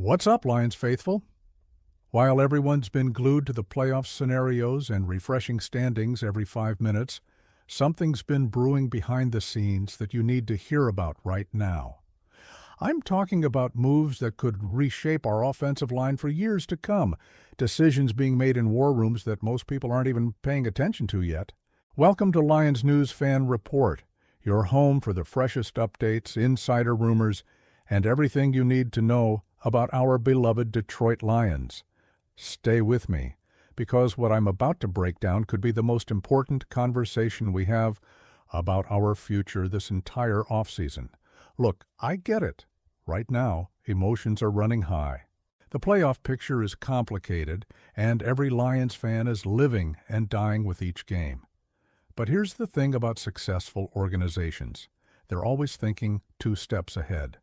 What's up, Lions faithful? While everyone's been glued to the playoff scenarios and refreshing standings every 5 minutes, something's been brewing behind the scenes that you need to hear about right now. I'm talking about moves that could reshape our offensive line for years to come, decisions being made in war rooms that most people aren't even paying attention to yet. Welcome to Lions News Fan Report, your home for the freshest updates, insider rumors, and everything you need to know about our beloved Detroit Lions. Stay with me, because what I'm about to break down could be the most important conversation we have about our future this entire offseason. Look, I get it. Right now, emotions are running high. The playoff picture is complicated, and every Lions fan is living and dying with each game. But here's the thing about successful organizations. They're always thinking 2 steps ahead.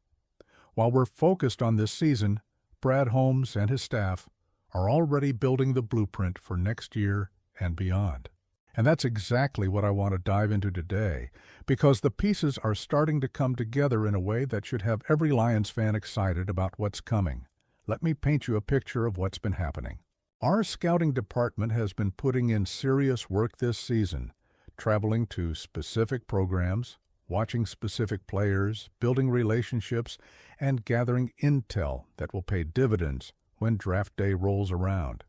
While we're focused on this season, Brad Holmes and his staff are already building the blueprint for next year and beyond. And that's exactly what I want to dive into today, because the pieces are starting to come together in a way that should have every Lions fan excited about what's coming. Let me paint you a picture of what's been happening. Our scouting department has been putting in serious work this season, traveling to specific programs, watching specific players, building relationships, and gathering intel that will pay dividends when draft day rolls around.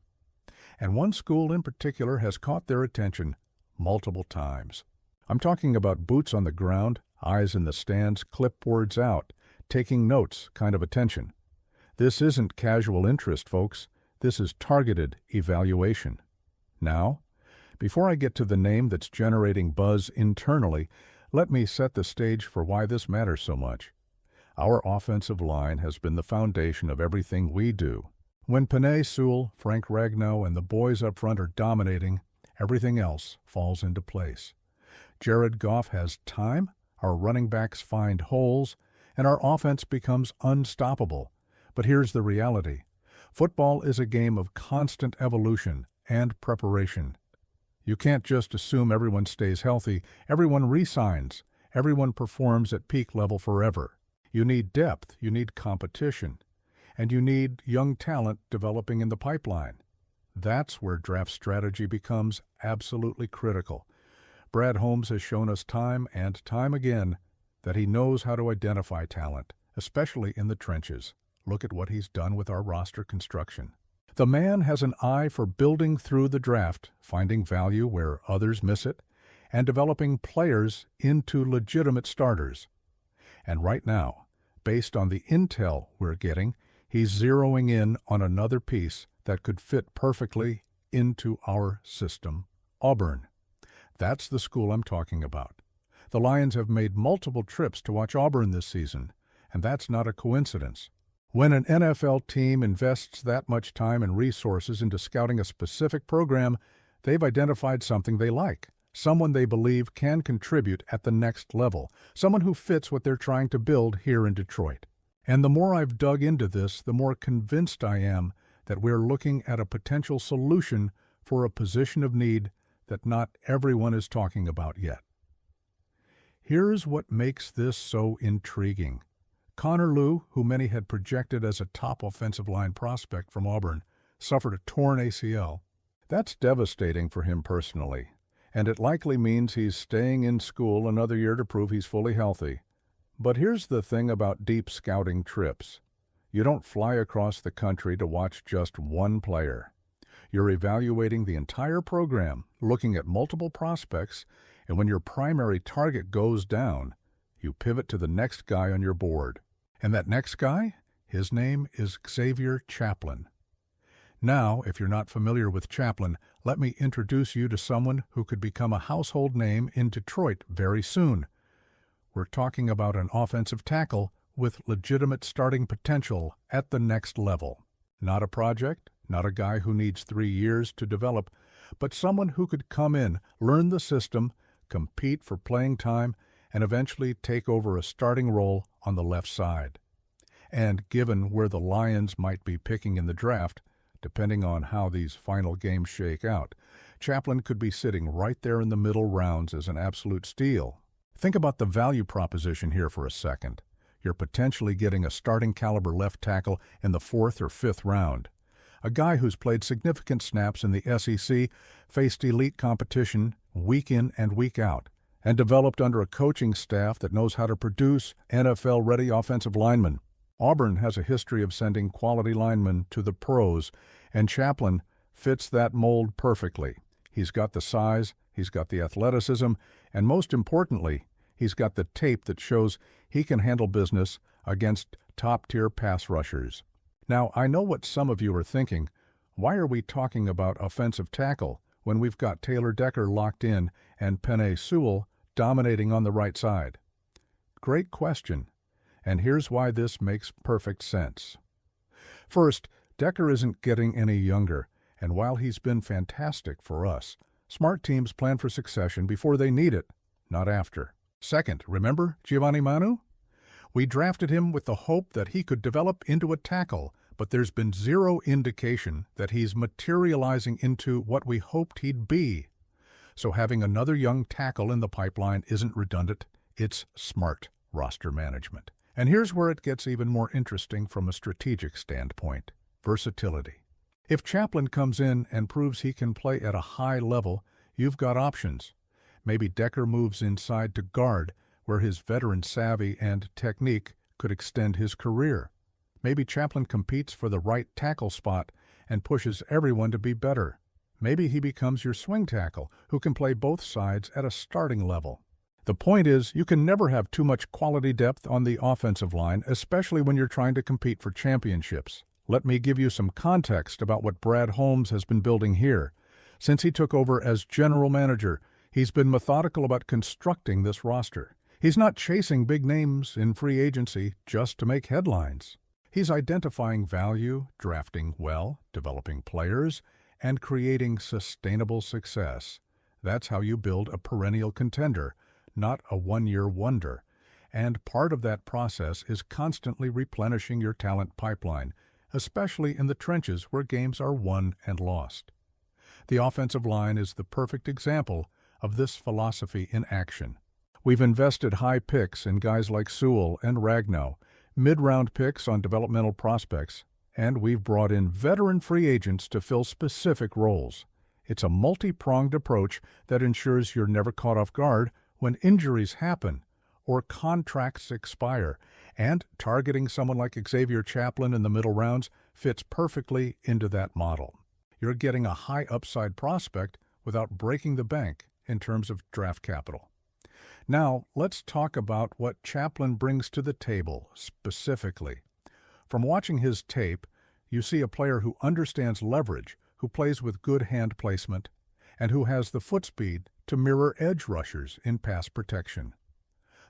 And one school in particular has caught their attention multiple times. I'm talking about boots on the ground, eyes in the stands, clipboards out, taking notes kind of attention. This isn't casual interest, folks. This is targeted evaluation. Now, before I get to the name that's generating buzz internally, let me set the stage for why this matters so much. Our offensive line has been the foundation of everything we do. When Penei Sewell, Frank Ragnow, and the boys up front are dominating, everything else falls into place. Jared Goff has time, our running backs find holes, and our offense becomes unstoppable. But here's the reality. Football is a game of constant evolution and preparation. You can't just assume everyone stays healthy. Everyone re-signs. Everyone performs at peak level forever. You need depth. You need competition. And you need young talent developing in the pipeline. That's where draft strategy becomes absolutely critical. Brad Holmes has shown us time and time again that he knows how to identify talent, especially in the trenches. Look at what he's done with our roster construction. The man has an eye for building through the draft, finding value where others miss it, and developing players into legitimate starters. And right now, based on the intel we're getting, he's zeroing in on another piece that could fit perfectly into our system, Auburn. That's the school I'm talking about. The Lions have made multiple trips to watch Auburn this season, and that's not a coincidence. When an NFL team invests that much time and resources into scouting a specific program, they've identified something they like, someone they believe can contribute at the next level, someone who fits what they're trying to build here in Detroit. And the more I've dug into this, the more convinced I am that we're looking at a potential solution for a position of need that not everyone is talking about yet. Here's what makes this so intriguing. Connor Lew, who many had projected as a top offensive line prospect from Auburn, suffered a torn ACL. That's devastating for him personally, and it likely means he's staying in school another year to prove he's fully healthy. But here's the thing about deep scouting trips. You don't fly across the country to watch just one player. You're evaluating the entire program, looking at multiple prospects, and when your primary target goes down, you pivot to the next guy on your board. And that next guy? His name is Xavier Chaplain. Now, if you're not familiar with Chaplain, let me introduce you to someone who could become a household name in Detroit very soon. We're talking about an offensive tackle with legitimate starting potential at the next level. Not a project, not a guy who needs 3 years to develop, but someone who could come in, learn the system, compete for playing time, and eventually take over a starting role on the left side. And given where the Lions might be picking in the draft, depending on how these final games shake out, Chaplain could be sitting right there in the middle rounds as an absolute steal. Think about the value proposition here for a second. you're potentially getting a starting caliber left tackle in the 4th or 5th round. A guy who's played significant snaps in the SEC, faced elite competition week in and week out, and developed under a coaching staff that knows how to produce NFL-ready offensive linemen. Auburn has a history of sending quality linemen to the pros, and Chaplain fits that mold perfectly. He's got the size, he's got the athleticism, and most importantly, he's got the tape that shows he can handle business against top-tier pass rushers. Now, I know what some of you are thinking. Why are we talking about offensive tackle when we've got Taylor Decker locked in and Penei Sewell dominating on the right side? Great question, and here's why this makes perfect sense. First, Decker isn't getting any younger, and while he's been fantastic for us, smart teams plan for succession before they need it, not after. Second, remember Giovanni Manu? We drafted him with the hope that he could develop into a tackle, but there's been zero indication that he's materializing into what we hoped he'd be. So having another young tackle in the pipeline isn't redundant, it's smart roster management. And here's where it gets even more interesting from a strategic standpoint: versatility. If Chaplain comes in and proves he can play at a high level, you've got options. Maybe Decker moves inside to guard, where his veteran savvy and technique could extend his career. Maybe Chaplain competes for the right tackle spot and pushes everyone to be better. Maybe he becomes your swing tackle, who can play both sides at a starting level. The point is, you can never have too much quality depth on the offensive line, especially when you're trying to compete for championships. Let me give you some context about what Brad Holmes has been building here. Since he took over as general manager, he's been methodical about constructing this roster. He's not chasing big names in free agency just to make headlines. He's identifying value, drafting well, developing players, and creating sustainable success. That's how you build a perennial contender, not a one-year wonder. And part of that process is constantly replenishing your talent pipeline, especially in the trenches where games are won and lost. The offensive line is the perfect example of this philosophy in action. We've invested high picks in guys like Sewell and Ragnow, mid-round picks on developmental prospects, and we've brought in veteran free agents to fill specific roles. It's a multi-pronged approach that ensures you're never caught off guard when injuries happen or contracts expire, and targeting someone like Xavier Chaplain in the middle rounds fits perfectly into that model. You're getting a high upside prospect without breaking the bank in terms of draft capital. Now, let's talk about what Chaplain brings to the table specifically. From watching his tape, you see a player who understands leverage, who plays with good hand placement, and who has the foot speed to mirror edge rushers in pass protection.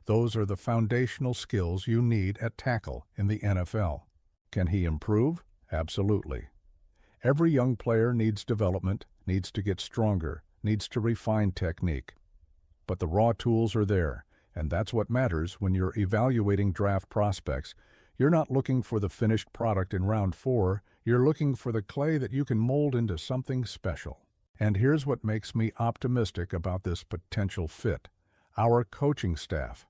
Those are the foundational skills you need at tackle in the NFL. Can he improve? Absolutely. Every young player needs development, needs to get stronger, needs to refine technique. But the raw tools are there, and that's what matters when you're evaluating draft prospects. You're not looking for the finished product in round 4, you're looking for the clay that you can mold into something special. And here's what makes me optimistic about this potential fit: our coaching staff.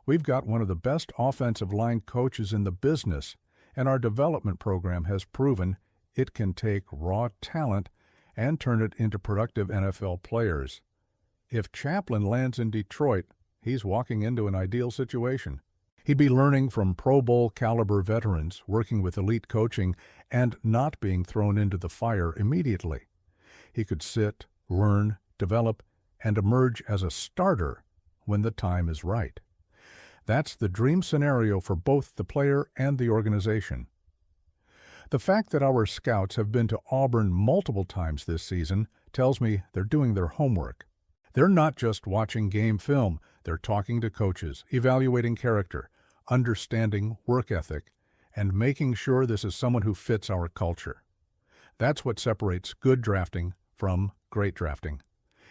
We've got one of the best offensive line coaches in the business, and our development program has proven it can take raw talent and turn it into productive NFL players. If Chaplain lands in Detroit, he's walking into an ideal situation. He'd be learning from Pro Bowl caliber veterans, working with elite coaching, and not being thrown into the fire immediately. He could sit, learn, develop, and emerge as a starter when the time is right. That's the dream scenario for both the player and the organization. The fact that our scouts have been to Auburn multiple times this season tells me they're doing their homework. They're not just watching game film, they're talking to coaches, evaluating character, understanding work ethic, and making sure this is someone who fits our culture. That's what separates good drafting from great drafting.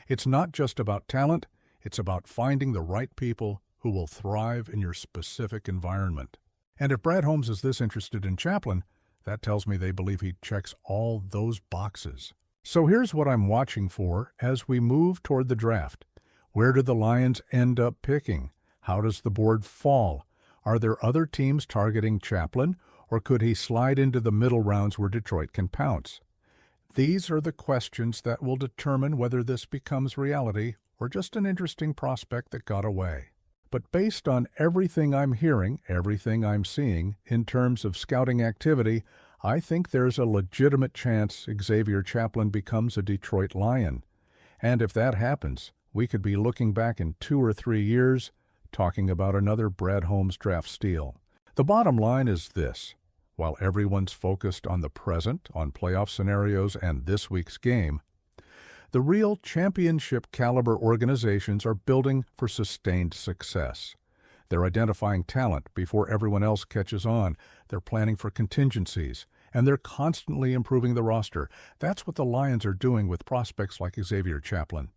It's not just about talent, it's about finding the right people who will thrive in your specific environment. And if Brad Holmes is this interested in Chaplain, that tells me they believe he checks all those boxes. So here's what I'm watching for as we move toward the draft. Where do the Lions end up picking? How does the board fall? Are there other teams targeting Chaplain, or could he slide into the middle rounds where Detroit can pounce? These are the questions that will determine whether this becomes reality or just an interesting prospect that got away. But based on everything I'm hearing, everything I'm seeing, in terms of scouting activity, I think there's a legitimate chance Xavier Chaplain becomes a Detroit Lion. And if that happens, we could be looking back in 2 or 3 years, talking about another Brad Holmes draft steal. The bottom line is this. While everyone's focused on the present, on playoff scenarios and this week's game, the real championship-caliber organizations are building for sustained success. They're identifying talent before everyone else catches on. They're planning for contingencies, and they're constantly improving the roster. That's what the Lions are doing with prospects like Xavier Chaplain.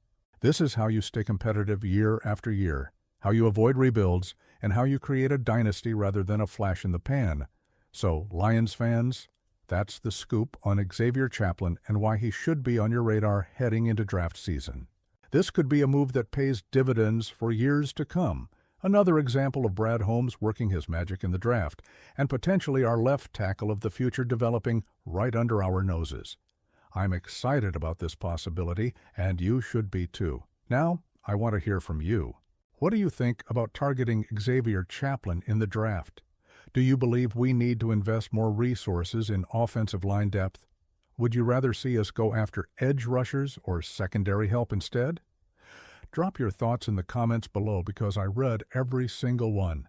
This is how you stay competitive year after year, how you avoid rebuilds, and how you create a dynasty rather than a flash in the pan. So, Lions fans, that's the scoop on Xavier Chaplain and why he should be on your radar heading into draft season. This could be a move that pays dividends for years to come. Another example of Brad Holmes working his magic in the draft, and potentially our left tackle of the future developing right under our noses. I'm excited about this possibility, and you should be too. Now, I want to hear from you. What do you think about targeting Xavier Chaplain in the draft? Do you believe we need to invest more resources in offensive line depth? Would you rather see us go after edge rushers or secondary help instead? Drop your thoughts in the comments below because I read every single one,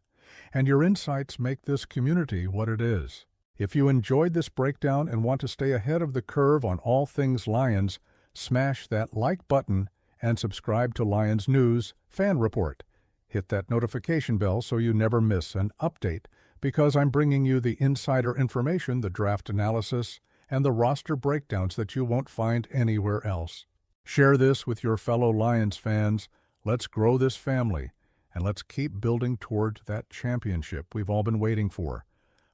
and your insights make this community what it is. If you enjoyed this breakdown and want to stay ahead of the curve on all things Lions, smash that like button and subscribe to Lions News Fan Report. Hit that notification bell so you never miss an update, because I'm bringing you the insider information, the draft analysis, and the roster breakdowns that you won't find anywhere else. Share this with your fellow Lions fans. Let's grow this family, and let's keep building toward that championship we've all been waiting for.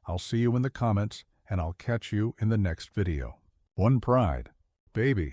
I'll see you in the comments, and I'll catch you in the next video. One Pride, baby.